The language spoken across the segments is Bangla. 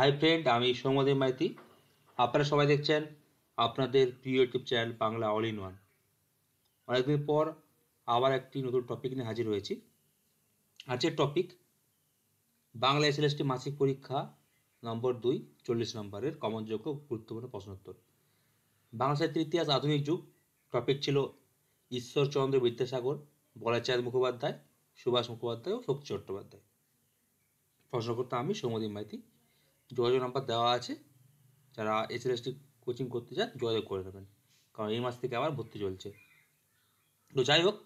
হাই ফ্রেন্ড, আমি সৌম্যদেব মাইতি। আপনারা সবাই দেখছেন আপনাদের প্রিয় YouTube channel Bangla all in one. অনেকদিন পর আবার একটি নতুন টপিক নিয়ে হাজির হয়েছি। আজকের টপিক বাংলা এসএলএসটি মাসিক পরীক্ষা নম্বর 2, 40 নম্বরের কমনযোগ্য গুরুত্বপূর্ণ প্রশ্নোত্তর। বাংলা সাহিত্যের ইতিহাস আধুনিক যুগ। টপিক ছিল ঈশ্বরচন্দ্র বিদ্যাসাগর, বলাচাঁদ মুখোপাধ্যায়, সুভাষ মুখোপাধ্যায় ও শক্তি চট্টোপাধ্যায়। প্রশ্নকর্তা আমি সৌম্যদেব মাইতি। যোগাযোগ নাম্বার দেওয়া আছে, যারা এসএলএসটি কোচিং করতে চান যোগাযোগ করে নেবেন, কারণ এই মাস থেকে আবার ভর্তি চলছে। তো যাই হোক,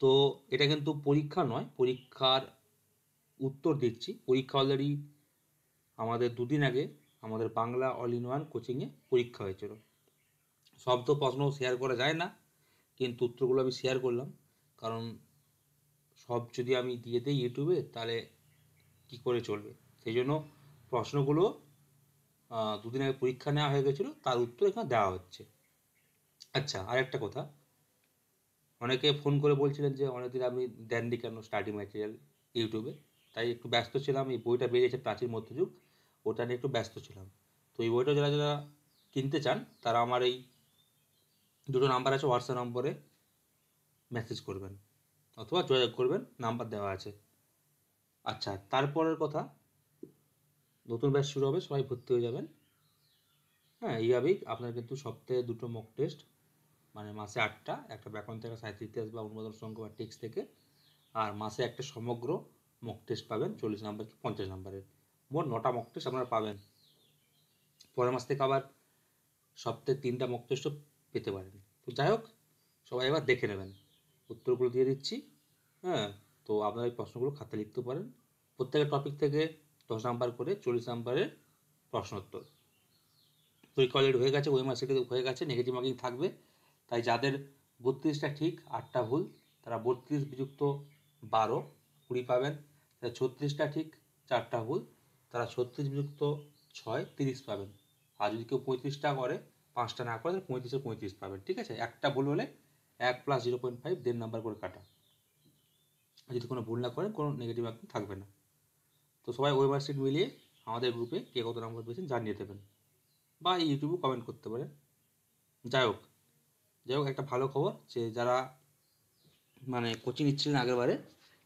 তো এটা কিন্তু পরীক্ষা নয়, পরীক্ষার উত্তর দিচ্ছি। পরীক্ষা অলরেডি আমাদের দুদিন আগে আমাদের বাংলা অল ইন ওয়ান কোচিংয়ে পরীক্ষা হয়েছিল। সব তো প্রশ্ন শেয়ার করা যায় না, কিন্তু উত্তরগুলো আমি শেয়ার করলাম, কারণ সব যদি আমি দিয়ে দিই ইউটিউবে তাহলে কী করে চলবে। সেই জন্য প্রশ্নগুলো দুদিন আগে পরীক্ষা নেওয়া হয়ে গেছিলো, তার উত্তর এখানে দেওয়া হচ্ছে। আচ্ছা, আর একটা কথা, অনেকে ফোন করে বলছিলেন যে অনেকদিন আপনি দেননি কেন স্টাডি ম্যাটেরিয়াল ইউটিউবে। তাই একটু ব্যস্ত ছিলাম। এই বইটা বেরিয়েছে প্রাচীন মধ্যযুগ, ওটা নিয়ে একটু ব্যস্ত ছিলাম। তো এই বইটা যারা যারা কিনতে চান তারা আমার এই দুটো নাম্বার আছে, হোয়াটসঅ্যাপ নম্বরে মেসেজ করবেন অথবা যোগাযোগ করবেন, নাম্বার দেওয়া আছে। আচ্ছা, তারপরের কথা, নতুন ব্যাচ শুরু হবে, সবাই ভর্তি হয়ে যাবেন। হ্যাঁ, এইভাবেই আপনার কিন্তু সপ্তাহে 2টো মক টেস্ট, মানে মাসে 8টা, একটা ব্যাকরণ থেকে, সাহিত্য ইতিহাস বা অনুবাদন সংখ্যা বা টেক্সট থেকে, আর মাসে একটা সমগ্র মক টেস্ট পাবেন 40 নাম্বার কি 50 নাম্বারের। মোট 9টা মক টেস্ট আপনারা পাবেন। পরের মাস থেকে আবার সপ্তাহে 3টা মক টেস্টও পেতে পারেন। তো যাই হোক, সবাই এবার দেখে নেবেন, উত্তরগুলো দিয়ে দিচ্ছি। হ্যাঁ, তো আপনারা এই প্রশ্নগুলো খাতায় লিখতে পারেন। প্রত্যেকের টপিক থেকে 10 নাম্বার করে 40 নাম্বারের প্রশ্নোত্তর। পরীক্ষা অলরেডি হয়ে গেছে, ওই মাসে হয়ে গেছে, নেগেটিভ মার্কিং থাকবে। তাই যাদের 32টা ঠিক 8টা ভুল, তারা 32 বিযুক্ত 12 20 পাবেন। যারা 36টা ঠিক 4টা ভুল, তারা 36 বিযুক্ত 6 30 পাবেন। আর যদি কেউ 35টা করে, 5টা না করে, তাহলে 35-এ 35 পাবেন। ঠিক আছে, একটা ভুল হলে 1 + 0.5 1.5 নাম্বার করে কাটা। যদি কোনো ভুল না করেন, কোনো নেগেটিভ মার্কিং থাকবে না। তো সবাই ওই মার্কশিট মিলিয়ে আমাদের গ্রুপে কে কত নাম্বার পেয়েছেন জানিয়ে দেবেন, বা ইউটিউবে কমেন্ট করতে পারেন। যাই হোক, একটা ভালো খবর, যে যারা মানে কোচিং নিচ্ছিলেন আগেরবারে,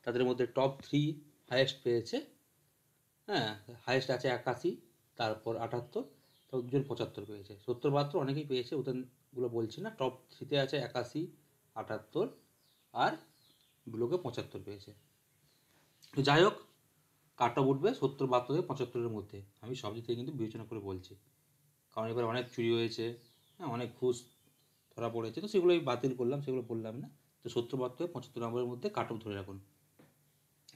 তাদের মধ্যে টপ 3 হাইয়েস্ট পেয়েছে। হ্যাঁ, হাইয়েস্ট আছে 81, তারপর 78, তো 2জন 75 পেয়েছে। 70-72 অনেকেই পেয়েছে, ওদেরগুলো বলছি না। টপ 3-তে আছে 81, 78, আর গুলোকে 75 পেয়েছে। তো যাই হোক, কাটটা উঠবে 70-72 থেকে 75-এর মধ্যে। আমি সব দিক থেকে কিন্তু বিবেচনা করে বলছি, কারণ এবার অনেক চুরি হয়েছে, হ্যাঁ, অনেক ঘুষ ধরা পড়েছে, তো সেগুলো আমি বাতিল করলাম, সেগুলো বললাম না। তো 70-72 থেকে 75 নম্বরের মধ্যে কাট অফ ধরে রাখুন।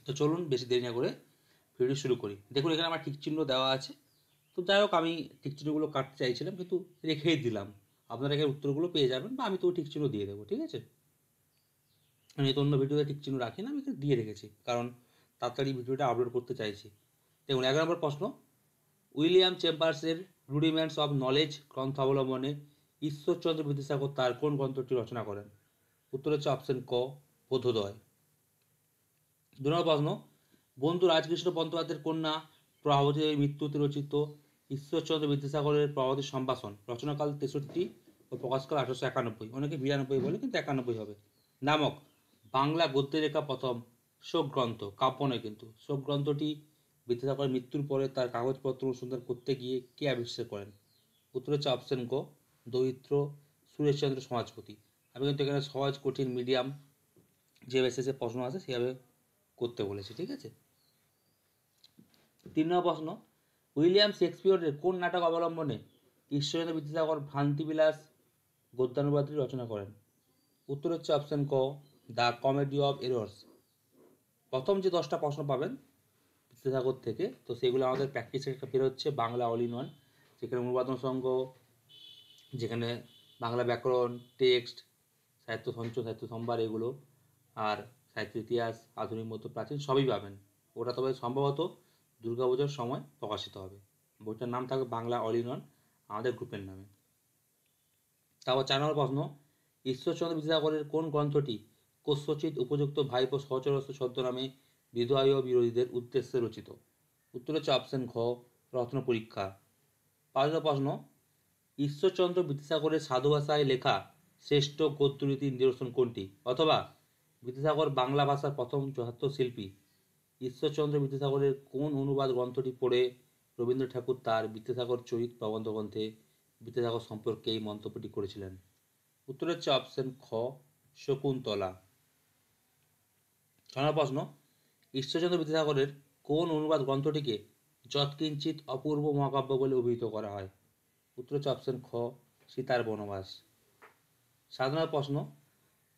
তো চলুন বেশি দেরি না করে ভিডিও শুরু করি। দেখুন, এখানে আমার টিক চিহ্ন দেওয়া আছে। তো যাই হোক, আমি টিক চিহ্নগুলো কাটতে চাইছিলাম, কিন্তু রেখেই দিলাম। আপনারা এখানে উত্তরগুলো পেয়ে যাবেন, বা আমি তো টিক চিহ্ন দিয়ে দেবো। ঠিক আছে, আমি তো অন্য ভিডিওতে টিক চিহ্ন রাখি না, আমি এখানে দিয়ে রেখেছি, কারণ তাড়াতাড়ি ভিডিওটা আপলোড করতে চাইছি। দেখুন, 11 নম্বর প্রশ্ন, উইলিয়াম চেম্বার্সের রুডিমেন্টস অব নলেজ গ্রন্থ অবলম্বনে ঈশ্বরচন্দ্র বিদ্যাসাগর তার কোন গ্রন্থটি রচনা করেন? উত্তর হচ্ছে অপশন ক, বোধোদয়। 2 নম্বর প্রশ্ন, বন্ধু রাজকৃষ্ণ বন্দ্যোপাধ্যায়ের কন্যা প্রভাবতী দেবীর মৃত্যুতে রচিত ঈশ্বরচন্দ্র বিদ্যাসাগরের প্রভাবতী সম্ভাষণ রচনাকাল 63 ও প্রকাশকাল 1891, অনেকে 92 বলে, কিন্তু 91 হবে, নামক বাংলা গদ্যে লেখা প্রথম শোক গ্রন্থ, কাব্য নয় কিন্তু। শোক গ্রন্থটি বিদ্যাসাগরের মৃত্যুর পরে তার কাগজপত্র অনুসন্ধান করতে গিয়ে কে আবিষ্কার করেন? উত্তর হচ্ছে অপশন ক, দরিদ্র সুরেশচন্দ্র সমাজপতি। আমি কিন্তু এখানে সহজ কঠিন মিডিয়াম যে বেসিসে প্রশ্ন আছে সেভাবে করতে বলেছি। ঠিক আছে, 3 নম্বর প্রশ্ন, উইলিয়াম শেক্সপিয়রের কোন নাটক অবলম্বনে ঈশ্বরচন্দ্র বিদ্যাসাগর ভ্রান্তিবিলাস গদ্যানুবাদটি রচনা করেন? উত্তর হচ্ছে অপশন ক, দ্য কমেডি অফ এরর্স। প্রথম যে 10টা প্রশ্ন পাবেন বিদ্যাসাগর থেকে, তো সেগুলো আমাদের প্র্যাকটিসের একটা বেরোচ্ছে বাংলা অল ইন ওয়ান, যেখানে অনুবাদন সংঘ, যেখানে বাংলা ব্যাকরণ, টেক্সট, সাহিত্য সঞ্চয়, সাহিত্য সম্ভার, এগুলো, আর সাহিত্য ইতিহাস, আধুনিক মধ্য প্রাচীন, সবই পাবেন। ওটা তবে সম্ভবত দুর্গাপূজার সময় প্রকাশিত হবে। বইটার নাম থাকবে বাংলা অল ইন ওয়ান, আমাদের গ্রুপের নামে। তারপর 4 নম্বর প্রশ্ন, ঈশ্বরচন্দ্র বিদ্যাসাগরের কোন গ্রন্থটি কস্যচিৎ উপযুক্ত ভাইপো সহচরস্য ছদ্মনামে বিধবা বিরোধীদের উদ্দেশ্যে রচিত? উত্তর হচ্ছে অপশন খ, রত্ন পরীক্ষা। 5 নম্বর প্রশ্ন, ঈশ্বরচন্দ্র বিদ্যাসাগরের সাধু ভাষায় লেখা শ্রেষ্ঠ গদ্যরীতির নিদর্শন কোনটি? অথবা বিদ্যাসাগর বাংলা ভাষার প্রথম যথার্থ শিল্পী। ঈশ্বরচন্দ্র বিদ্যাসাগরের কোন অনুবাদ গ্রন্থটি পড়ে রবীন্দ্র ঠাকুর তার বিদ্যাসাগর চরিত প্রবন্ধ গ্রন্থে বিদ্যাসাগর সম্পর্কে এই মন্তব্যটি করেছিলেন? উত্তর হচ্ছে অপশন খ, শকুন্তলা। 6 নম্বর প্রশ্ন, ঈশ্বরচন্দ্র বিদ্যাসাগরের কোন অনুবাদ গ্রন্থটিকে যৎকিঞ্চিৎ অপূর্ব মহাকাব্য বলে অভিহিত করা হয়? উত্তর হচ্ছে অপশন খ, সীতার বনবাস। 7 নম্বর প্রশ্ন,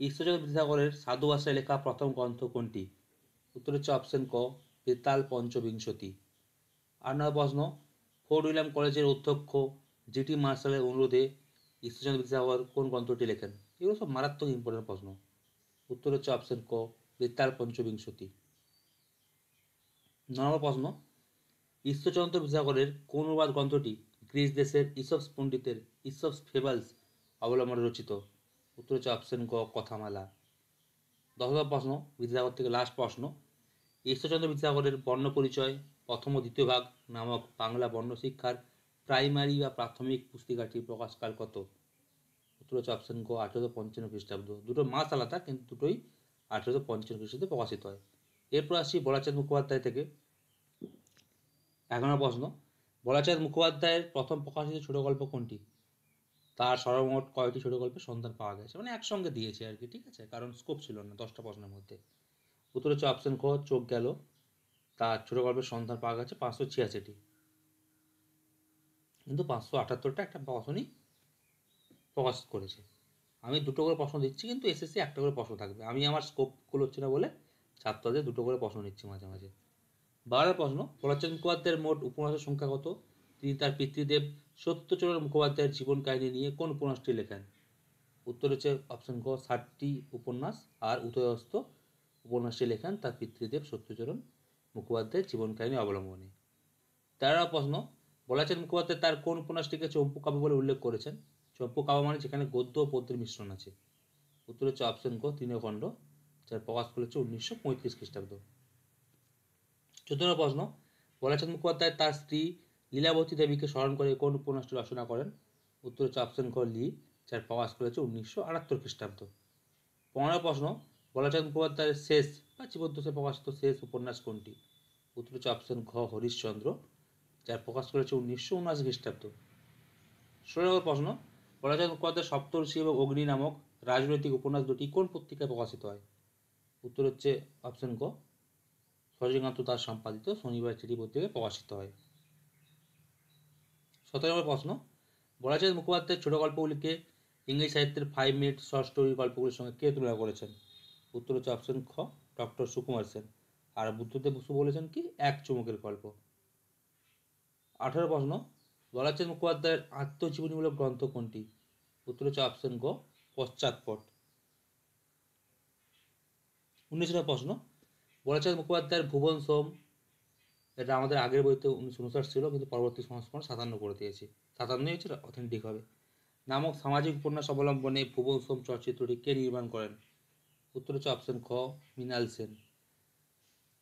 ঈশ্বরচন্দ্র বিদ্যাসাগরের সাধু ভাষায় লেখা প্রথম গ্রন্থ কোনটি? উত্তর হচ্ছে অপশন ক, বেতাল পঞ্চবিংশতি। 8 নম্বর প্রশ্ন, ফোর্ট উইলিয়াম কলেজের অধ্যক্ষ জিটি মার্শালের অনুরোধে ঈশ্বরচন্দ্র বিদ্যাসাগর কোন গ্রন্থটি লেখেন? এগুলো সব মারাত্মক ইম্পর্টেন্ট প্রশ্ন। উত্তর হচ্ছে অপশন ক, বেতাল পঞ্চবিংশতি। 9 নম্বর প্রশ্ন, ঈশ্বরচন্দ্র বিদ্যাসাগরের কোন অনুবাদ গ্রন্থটি গ্রিস দেশের ইসপস পণ্ডিতের ইসপস ফেবলস অবলম্বনে রচিত? উত্তর হচ্ছে অপশন ক, কথামালা। 10 নম্বর প্রশ্ন, বিদ্যাসাগর থেকে লাস্ট প্রশ্ন, ঈশ্বরচন্দ্র বিদ্যাসাগরের বর্ণ পরিচয় প্রথম ও দ্বিতীয় ভাগ নামক বাংলা বর্ণ শিক্ষার প্রাইমারি বা প্রাথমিক পুস্তিকাটি প্রকাশকাল কত? উত্তর হচ্ছে অপশন ক, 1855 খ্রিস্টাব্দ। দুটো মাস আলাদা, কিন্তু দুটোই 1855 খ্রিস্টাব্দে প্রকাশিত হয়। এরপর আসছি বলাচাঁদ মুখোপাধ্যায় থেকে। 11 নম্বর প্রশ্ন, বলাচাঁদ মুখোপাধ্যায়ের প্রথম প্রকাশিত ছোট গল্প কোনটি? তার সর্বমোট কয়টি ছোট গল্পের সন্ধান পাওয়া গেছে? মানে একসঙ্গে দিয়েছে আর কি, ঠিক আছে, কারণ স্কোপ ছিল না 10টা প্রশ্নের মধ্যে। উত্তর হচ্ছে অপশন খ, চোখ গেল। তার ছোট গল্পের সন্ধান পাওয়া গেছে 586টি, কিন্তু 578টা একটা প্রকাশনী প্রকাশ করেছে। আমি দুটো করে প্রশ্ন দিচ্ছি, কিন্তু এসএসসি একটা করে প্রশ্ন থাকবে। আমি আমার স্কোপ হচ্ছে না বলে ছাত্রদের দুটো করে প্রশ্ন নিচ্ছি মাঝে মাঝে। 12 প্রশ্ন, বলাচাঁদ মুখোপাধ্যায়ের মোট উপন্যাসের সংখ্যা কত? তিনি তার পিতৃদেব সত্যচরণ মুখোপাধ্যায়ের জীবন কাহিনী নিয়ে কোন উপন্যাসটি লেখেন? উত্তর হচ্ছে অপশন ক, 60টি উপন্যাস। আর উদয়স্ত উপন্যাসটি লেখেন তার পিতৃদেব সত্যচরণ মুখোপাধ্যায়ের জীবন কাহিনী অবলম্বনে। 13 প্রশ্ন, বলাচাঁদ মুখোপাধ্যায় তার কোন উপন্যাসটিকে চম্পু কাব্য বলে উল্লেখ করেছেন? চম্পু কাব্য মানে যেখানে গদ্য ও পদ্যের মিশ্রণ আছে। উত্তর হচ্ছে অপশন ক, তৃণখণ্ড, যার প্রকাশ করেছে 1935 খ্রিস্টাব্দ। 14 প্রশ্ন, বলাচাঁদ মুখোপাধ্যায় তার স্ত্রী লীলাবতী দেবীকে স্মরণ করে কোন উপন্যাসটি রচনা করেন? উত্তর হচ্ছে অপশন ক, লি, যার প্রকাশ করেছে 1978 খ্রিস্টাব্দ। 15 প্রশ্ন, বলাচাঁদ মুখোপাধ্যায়ের শেষ বা জীবদ্দশায় প্রকাশিত শেষ উপন্যাস কোনটি? উত্তর হচ্ছে অপশন ঘ, হরিশ্চন্দ্র, যার প্রকাশ করেছে 1979 খ্রিস্টাব্দ। 16 প্রশ্ন, বলাচাঁদ মুখোপাধ্যায়ের সপ্তর্ষি এবং অগ্নি নামক রাজনৈতিক উপন্যাস দুটি কোন পত্রিকায় প্রকাশিত হয়? উত্তর হচ্ছে অপশন ক, সূর্যকান্ত দাস সম্পাদিত শনিবার চিঠি পত্রিকায় প্রকাশিত হয়। 17 প্রশ্ন, বলাচাঁদ মুখোপাধ্যায়ের ছোট গল্পগুলিকে ইংরেজি সাহিত্যের 5 মিনিট শর্ট স্টোরি গল্পগুলির সঙ্গে কে তুলনা করেছেন? উত্তর হচ্ছে অপশন খ, ডক্টর সুকুমার সেন। আর বুদ্ধদেব বসু বলেছেন কি, এক চুমুকের গল্প। 18 প্রশ্ন, বলাচাঁদ মুখোপাধ্যায়ের আত্মজীবনীমূলক গ্রন্থ কোনটি? উত্তর হচ্ছে অপশন গ, পশ্চাৎপট। 19 প্রশ্ন, বলাচাঁদ মুখোপাধ্যায়ের ভুবন সোম, এটা আমাদের আগের বইতে 1959 ছিল, কিন্তু পরবর্তী সংস্করণ 57 করে দিয়েছি। 57 হচ্ছে অথেন্টিক হবে। নামক সামাজিক উপন্যাস অবলম্বনে ভুবন সোম চলচ্চিত্রটি কে নির্মাণ করেন? উত্তর হচ্ছে অপশন খ, মৃণাল সেন।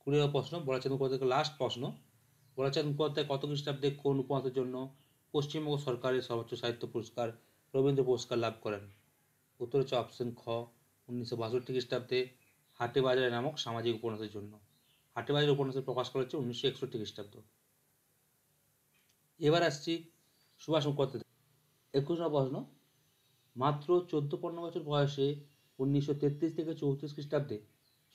20 প্রশ্ন, বলাচাঁদ মুখোপাধ্যায়ের লাস্ট প্রশ্ন, বলাচাঁদ মুখোপাধ্যায় কত খ্রিস্টাব্দে কোন উপন্যাসের জন্য পশ্চিমবঙ্গ সরকারের সর্বোচ্চ সাহিত্য পুরস্কার রবীন্দ্র পুরস্কার লাভ করেন? উত্তর হচ্ছে অপশন খ, 1962 খ্রিস্টাব্দে হাটে বাজারে নামক সামাজিক উপন্যাসের জন্য। হাটে বাজারে উপন্যাসের প্রকাশ করেছে 1961 খ্রিস্টাব্দ। এবার আসছি সুভাষ মুখোপাধ্যায়। 21 প্রশ্ন, মাত্র 14-15 বছর বয়সে 1933 থেকে 34 খ্রিস্টাব্দে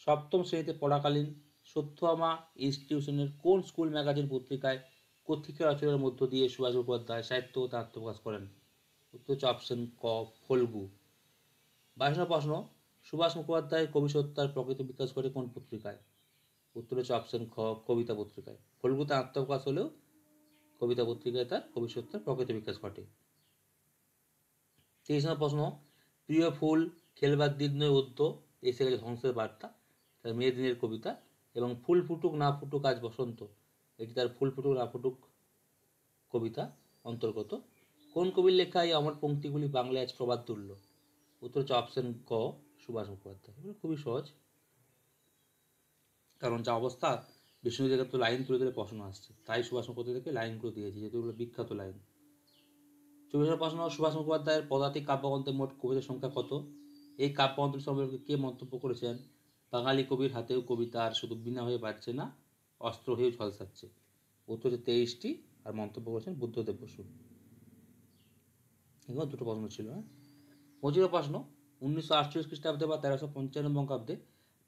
সপ্তম শ্রেণীতে পড়াকালীন সত্যভামা ইনস্টিটিউশনের কোন স্কুল ম্যাগাজিন পত্রিকায় কথিকা রচনার মধ্য দিয়ে সুভাষ মুখোপাধ্যায় সাহিত্য ও তার আত্মপ্রকাশ করেন? উত্তর হচ্ছে অপশন ক, ফল্গু। 22 প্রশ্ন, সুভাষ মুখোপাধ্যায় কবি সত্তার প্রকৃত বিকাশ করে কোন পত্রিকায়? উত্তর হচ্ছে অপশন খ, কবিতা পত্রিকায়। ফল্গুতে আত্মপ্রকাশ হলেও কবিতা পত্রিকায় তার কবি সত্তার প্রকৃত বিকাশ ঘটে। 23 প্রশ্ন, প্রিয় ফুল খেলবার দিন নয় উদ্য এসে গেছে ধ্বংসের বার্তা, তার মেয়ে দিনের কবিতা। এবং ফুল ফুটুক না ফুটুক আজ বসন্ত, এটি তার ফুল ফুটুক না ফুটুক কবিতা অন্তর্গত। কোন কবির লেখা এই অমর পংক্তিগুলি বাংলায় আজ প্রবাদ তুল্য? উত্তর হচ্ছে অপশন ক, সুভাষ মুখোপাধ্যায়। খুবই সহজ, কারণ যা অবস্থা বিষ্ণু থেকে তো লাইন তুলে দিলে প্রশ্ন আসছে, তাই সুভাষ মুখোপাধ্যায় থেকে লাইনগুলো দিয়েছি, যেহেতু এগুলো বিখ্যাত লাইন। 24 প্রশ্ন, সুভাষ মুখোপাধ্যায়ের পদাতিক কাব্যগ্রন্থে মোট কবিতার সংখ্যা কত? এই কাব্যগ্রন্থ সম্পর্কে কে মন্তব্য করেছেন? বাঙালি কবির হাতেও কবিতা আর শুধু বীণা হয়ে বাজছে না, অস্ত্র হয়েও ঝলসাচ্ছে। উত্তর হচ্ছে 23টি, আর মন্তব্য করেছেন বুদ্ধদেব বসু। এগুলো দুটো প্রশ্ন ছিল। 25 প্রশ্ন, 1948 খ্রিস্টাব্দে বা 1355 বঙ্গাব্দে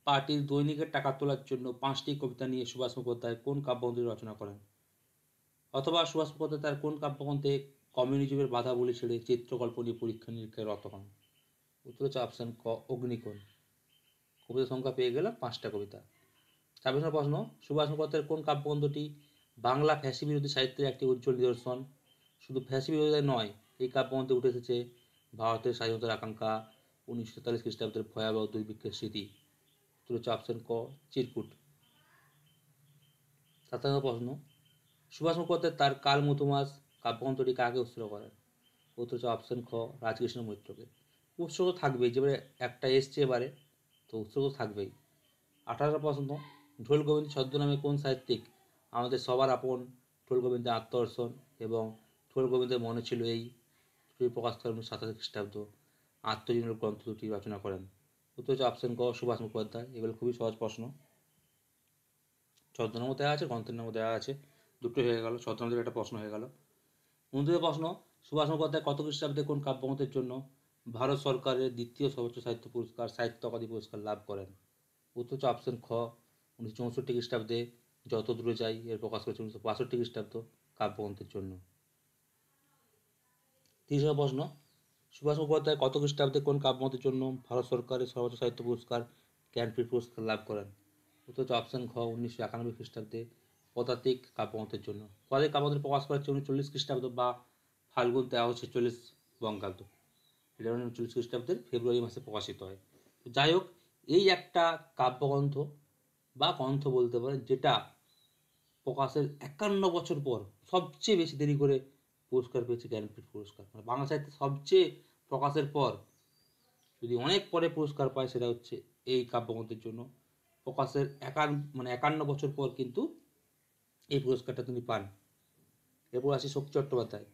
পার্টির দৈনিকের টাকা তোলার জন্য 5টি কবিতা নিয়ে সুভাষ মুখোপাধ্যায় কোন কাব্যগ্রন্থ রচনা করেন? অথবা সুভাষ মুখোপাধ্যায় তার কোন কাব্যগ্রন্থে কমিউনিজমের বাধা বলি ছেড়ে চিত্রকল্প নিয়ে পরীক্ষা নিরীক্ষায় রত হন? উত্তর হচ্ছে অপশন ক, অগ্নিকোণ। কবিতা সংখ্যা পেয়ে গেলাম 5টা কবিতা। 26 প্রশ্ন, সুভাষ মুখোপাধ্যায়ের কোন কাব্যগ্রন্থটি বাংলা ফ্যাসি বিরোধী সাহিত্যের একটি উজ্জ্বল নিদর্শন? শুধু ফ্যাসি বিরোধিতাই নয়, এই কাব্যগ্রন্থে উঠে এসেছে ভারতের স্বাধীনতার আকাঙ্ক্ষা, 1943 খ্রিস্টাব্দের ভয়াবহ দুর্ভিক্ষের স্মৃতি। উত্তর হচ্ছে অপশন ক, চিরকুট। 57 প্রশ্ন, সুভাষ মুখোপাধ্যায় তার কাল মধুমাস কাব্যগ্রন্থটি কাকে উৎসর্গ করেন? উত্তর হচ্ছে অপশন খ, রাজকৃষ্ণ মৈত্রকে। উৎসর্গ থাকবেই, যেবারে একটা এসছে এবারে, তো উৎসর্গ থাকবেই। 18 প্রশ্ন, ঢোল গোবিন্দ ছদ্মনামে কোন সাহিত্যিক আমাদের সবার আপন ঢোল গোবিন্দের আত্মদর্শন এবং ঢোল গোবিন্দের মনে ছিল এই প্রকাশ করেন 1987 খ্রিস্টাব্দ আত্মজীবনের গ্রন্থ দুটি রচনা করেন? উত্তর হচ্ছে অপশন ক, সুভাষ মুখোপাধ্যায়। এগুলো খুবই সহজ প্রশ্ন। ছদ্মনামও দেওয়া আছে, গ্রন্থের নামও দেওয়া আছে, দুটো হয়ে গেল। ছদ্মনামের একটা প্রশ্ন হয়ে গেল। 29 প্রশ্ন, সুভাষ মুখোপাধ্যায় কত খ্রিস্টাব্দে কোন কাব্যগ্রন্থের জন্য ভারত সরকারের দ্বিতীয় সর্বোচ্চ সাহিত্য পুরস্কার সাহিত্য অকাদেমি পুরস্কার লাভ করেন? উত্তর হচ্ছে অপশন খ, 1964 খ্রিস্টাব্দে যত দূরে যাই এর প্রকাশ করেছে 1962 খ্রিস্টাব্দ কাব্যগ্রন্থের জন্য। 30 প্রশ্ন, সুভাষ মুখোপাধ্যায় কত খ্রিস্টাব্দে কোন কাব্যগ্রন্থের জন্য ভারত সরকারের সর্বোচ্চ সাহিত্য পুরস্কার জ্ঞানপীঠ পুরস্কার লাভ করেন? উত্তর হচ্ছে অপশন খ, 1991 খ্রিস্টাব্দে পদাতিক কাব্যগ্রন্থের জন্য। পদাতিক কাব্যগ্রন্থ প্রকাশ করা হচ্ছে 1940 খ্রিস্টাব্দ বা ফাল্গুন 1346 বঙ্গাব্দ। এটা 1940 খ্রিস্টাব্দের ফেব্রুয়ারি মাসে প্রকাশিত হয়। যাই হোক, এই একটা কাব্যগ্রন্থ বা গ্রন্থ বলতে পারেন যেটা প্রকাশের 51 বছর পর সবচেয়ে বেশি দেরি করে পুরস্কার পেয়েছে জ্ঞানপীঠ পুরস্কার। মানে বাংলা সাহিত্যে সবচেয়ে প্রকাশের পর যদি অনেক পরে পুরস্কার পায়, সেটা হচ্ছে এই কাব্যগ্রন্থের জন্য। প্রকাশের 51 বছর পর কিন্তু এই পুরস্কারটা তিনি পান। এরপর আসি শক্তি চট্টোপাধ্যায়।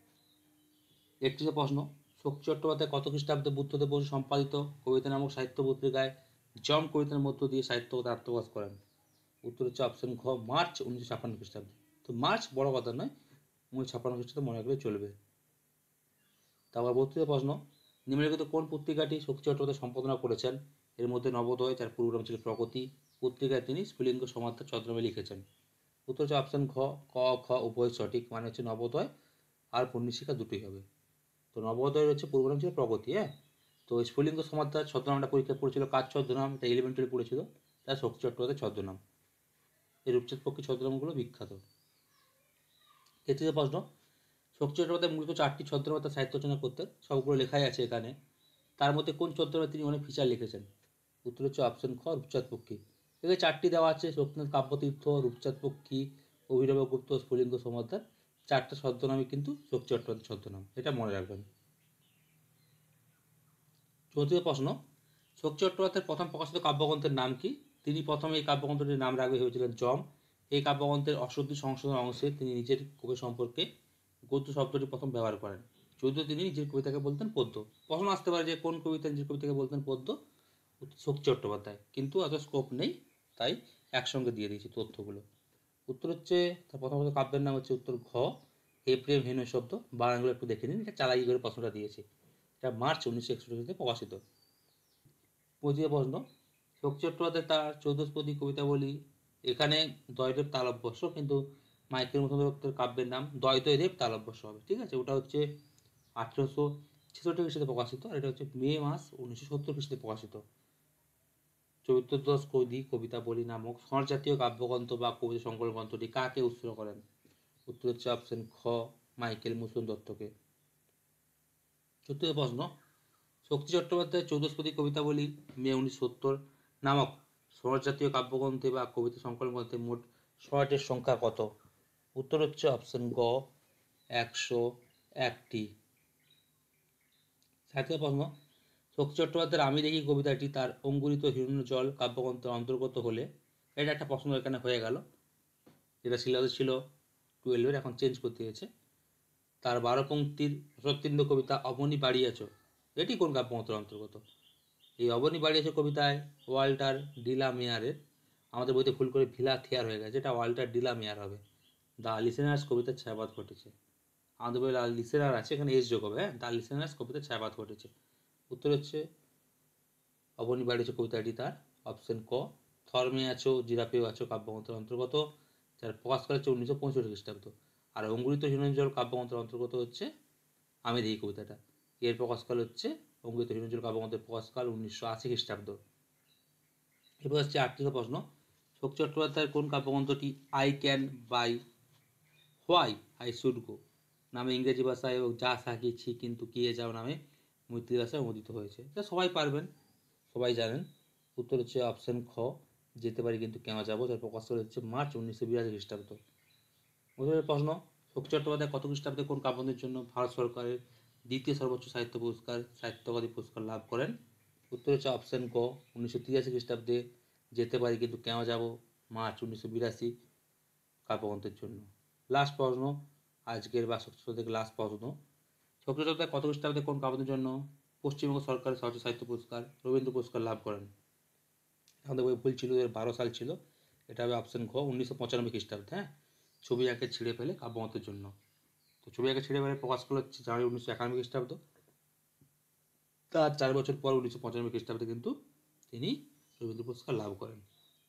31 প্রশ্ন, শক্তি চট্টোপাধ্যায় কত খ্রিস্টাব্দে বুদ্ধদেব বসু সম্পাদিত কবিতা নামক সাহিত্য পত্রিকায় জম কবিতার মধ্য দিয়ে সাহিত্যকতা আত্মপ্রকাশ করেন? উত্তর হচ্ছে অপশন ঘ, মার্চ 1956 খ্রিস্টাব্দে। তো মার্চ বড় কথা নয়, 1956 খ্রিস্টাব্দে মনে রাখলে চলবে। তারপর 32 প্রশ্ন, নিম্নলিখিত কোন পত্রিকাটি শক্তি চট্টোপাধ্যায় সম্পাদনা করেছেন? এর মধ্যে নবোদয়, যার পুরোনাম ছিল প্রগতি পত্রিকায় তিনি স্ফুলিঙ্গ সমার্থক ছদ্মনামে লিখেছেন? উত্তর হচ্ছে অপশন ঘ, ক খ উভয় সঠিক, মানে হচ্ছে নবোদয় আর পণ্ডিশিকা দুটোই হবে। তো নবোদয়ের হচ্ছে পূর্ব নাম ছিল প্রগতি। হ্যাঁ, তো স্ফুলিঙ্গ সমার্থক ছদ্মনামটা পরীক্ষা পড়েছিল কার ছদ্মনাম? এটা এলিমেন্টারি পড়েছিল, তার শক্তি চট্টোপাধ্যায়ের ছদ্মনাম। এই রূপচাঁদ পক্ষী ছদ্মনামগুলো বিখ্যাত। 33 প্রশ্ন, শক্তি চট্টোপাধ্যায় মূলত 4টি ছদ্মনামে তার সাহিত্য রচনা করতেন, সবগুলো লেখাই আছে এখানে। তার মধ্যে কোন ছদ্মনামে তিনি অনেক ফিচার লিখেছেন? উত্তর হচ্ছে অপশন খ, রূপচাঁদ পক্ষী। এখানে 4টি দেওয়া আছে, শক্তিনাথ কাব্যতীর্থ, রূপচাঁদ পক্ষী, অভিনব গুপ্ত, স্ফুলিঙ্গ সমার্থক। 4টা ছদ্মনামই কিন্তু শক্তি চট্টোপাধ্যায়ের ছদ্মনাম, এটা মনে রাখবেন। 34 প্রশ্ন, শক্তি চট্টোপাধ্যায়ের প্রথম প্রকাশিত কাব্যগ্রন্থের নাম কি? তিনি প্রথমে এই কাব্যগ্রন্থটির নাম রাখবে ভেবেছিলেন জম। এই কাব্যগ্রন্থের অশুদ্ধি সংশোধন অংশে তিনি নিজের কবি সম্পর্কে গদ্য শব্দটি প্রথম ব্যবহার করেন, যদিও তিনি নিজের কবিতাকে বলতেন পদ্য। প্রশ্ন আসতে পারে যে কোন কবিতা নিজের কবিতাকে বলতেন পদ্য? শক্তি চট্টোপাধ্যায়, কিন্তু অত স্কোপ নেই, তাই একসঙ্গে দিয়ে দিয়েছি তথ্যগুলো। উত্তর হচ্ছে তার প্রথমত কাব্যের নাম হচ্ছে উত্তর ঘ, হে প্রেম হেন শব্দ। বানানগুলো একটু দেখে নিন, এটা চালাকি করে প্রশ্নটা দিয়েছি। এটা মার্চ 1961 প্রকাশিত। 25 প্রশ্ন, শক্তি চট্টোপাধ্যায় তার চৌদ্দস্পদী কবিতাবলী, এখানে দয়দেব তালব্যস্য, কিন্তু মাইকেল মধুসূদন কাব্যের নাম দয়দেব তালব্যস্য হবে। ঠিক আছে, ওটা হচ্ছে 1866 খ্রিস্টাব্দে প্রকাশিত, আর এটা হচ্ছে মে মাস 1970 খ্রিস্টাব্দে প্রকাশিত। চৈত্রদশ কবিতাবলী নামক ষড়জাতীয় কাব্যগ্রন্থ বা কবিতা সংকলন গ্রন্থটি কাকে উৎসর্গ করেন? উত্তর হচ্ছে অপশন খ, মাইকেল মধুসূদন দত্তকে। 14 প্রশ্ন, শক্তি চট্টোপাধ্যায় চৌদ্দস্পদী কবিতাবলী মে 1970 নামক ষড়জাতীয় কাব্যগ্রন্থে বা কবিতা সংকলন গ্রন্থে মোট সনেটের সংখ্যা কত? উত্তর হচ্ছে অপশন গ, 101টি। 7 প্রশ্ন, শক্তি চট্টোপাধ্যায়ের আমি দেখি কবিতাটি তার অঙ্কুরিত হিরণ্যজল কাব্যগ্রন্থের অন্তর্গত হলে, এটা একটা প্রশ্ন এখানে হয়ে গেল। যেটা সিলেবাসে ছিল 12-এর, এখন চেঞ্জ করতে হয়েছে। তার 12 পংক্তির শরৎচন্দ্র কবিতা অবনী বাড়িয়াছ, এটি কোন কাব্যগ্রন্থের অন্তর্গত? এই অবনী বাড়িয়াছ কবিতায় ওয়াল্টার ডিলা মেয়ারের, আমাদের বইতে ভুল করে ভিলা থিয়ার হয়ে গেছে, এটা ওয়াল্টার ডিলা মেয়ার হবে। দ্য লিসেনার্স কবিতার ছায়াপাত ঘটেছে, আমাদের বই লিসেনার আছে, এখানে এস যোগ হবে। হ্যাঁ, দ্য লিসেনার্স কবিতার ছায়াপাত ঘটেছে। উত্তর হচ্ছে অবনী বাড়িয়াছ কবিতাটি তার অপশন ক। থর্মে আছো জিরাফেও আছো কাব্যগ্রন্থের অন্তর্গত, যার প্রকাশকাল হচ্ছে 1965 খ্রিস্টাব্দ। আর অঙ্গুরিত হিরঞ্জল কাব্যগ্রন্থের অন্তর্গত হচ্ছে আমি এই কবিতাটা, এর প্রকাশকাল হচ্ছে অঙ্গুরিত হিরঞ্জল কাব্যগ্রন্থের প্রকাশকাল 1980 খ্রিস্টাব্দ। এবার হচ্ছে 38 প্রশ্ন, শোক চট্টোপাধ্যায়ের কোন কাব্যগ্রন্থটি I can buy why I should go নামে ইংরেজি ভাষায় এবং যা সাকিয়েছি কিন্তু কিয়ে যাও নামে মৈত্রী ভাষায় অনুদিত হয়েছে? এটা সবাই পারবেন, সবাই জানেন। উত্তর হচ্ছে অপশন খ, যেতে পারি কিন্তু কেন যাবো, যার প্রকাশকাল হচ্ছে মার্চ 1982 খ্রিস্টাব্দ। প্রশ্ন, শোক চট্টোপাধ্যায় কত খ্রিস্টাব্দে কোন কাব্যগ্রন্থের জন্য ভারত সরকারের দ্বিতীয় সর্বোচ্চ সাহিত্য পুরস্কার সাহিত্য অকাদেমি পুরস্কার লাভ করেন? উত্তর হচ্ছে অপশন ক, 1983 খ্রিস্টাব্দে যেতে পারি কিন্তু কেন যাব মার্চ 1982 কাব্যগ্রন্থের জন্য। লাস্ট প্রশ্ন আজকের বা সপ্তাহ থেকে লাস্ট প্রশ্ন, শোক চট্টোপাধ্যায় কত খ্রিস্টাব্দে কোন কাব্যগ্রন্থের জন্য পশ্চিমবঙ্গ সরকারের সর্বোচ্চ সাহিত্য পুরস্কার রবীন্দ্র পুরস্কার লাভ করেন? আমাদের বই ভুল ছিল, 12 সাল ছিল, এটা হবে অপশন খ 1995 খ্রিস্টাব্দে। হ্যাঁ, ছবি আঁকে ছিঁড়ে ফেলে কাব্যগ্রন্থের জন্য। তো ছবি আঁকে ছিঁড়ে ফেলে প্রকাশ করা হচ্ছে জানুয়ারি 1991 খ্রিস্টাব্দ। তার 4 বছর পর 1995 খ্রিস্টাব্দে কিন্তু তিনি রবীন্দ্র পুরস্কার লাভ করেন।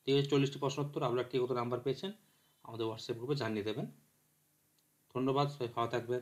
40টি প্রশ্নোত্তর, আপনারা কে কত নাম্বার পেয়েছেন আমাদের হোয়াটসঅ্যাপ গ্রুপে জানিয়ে দেবেন। ধন্যবাদ, সবাই ভালো থাকবেন।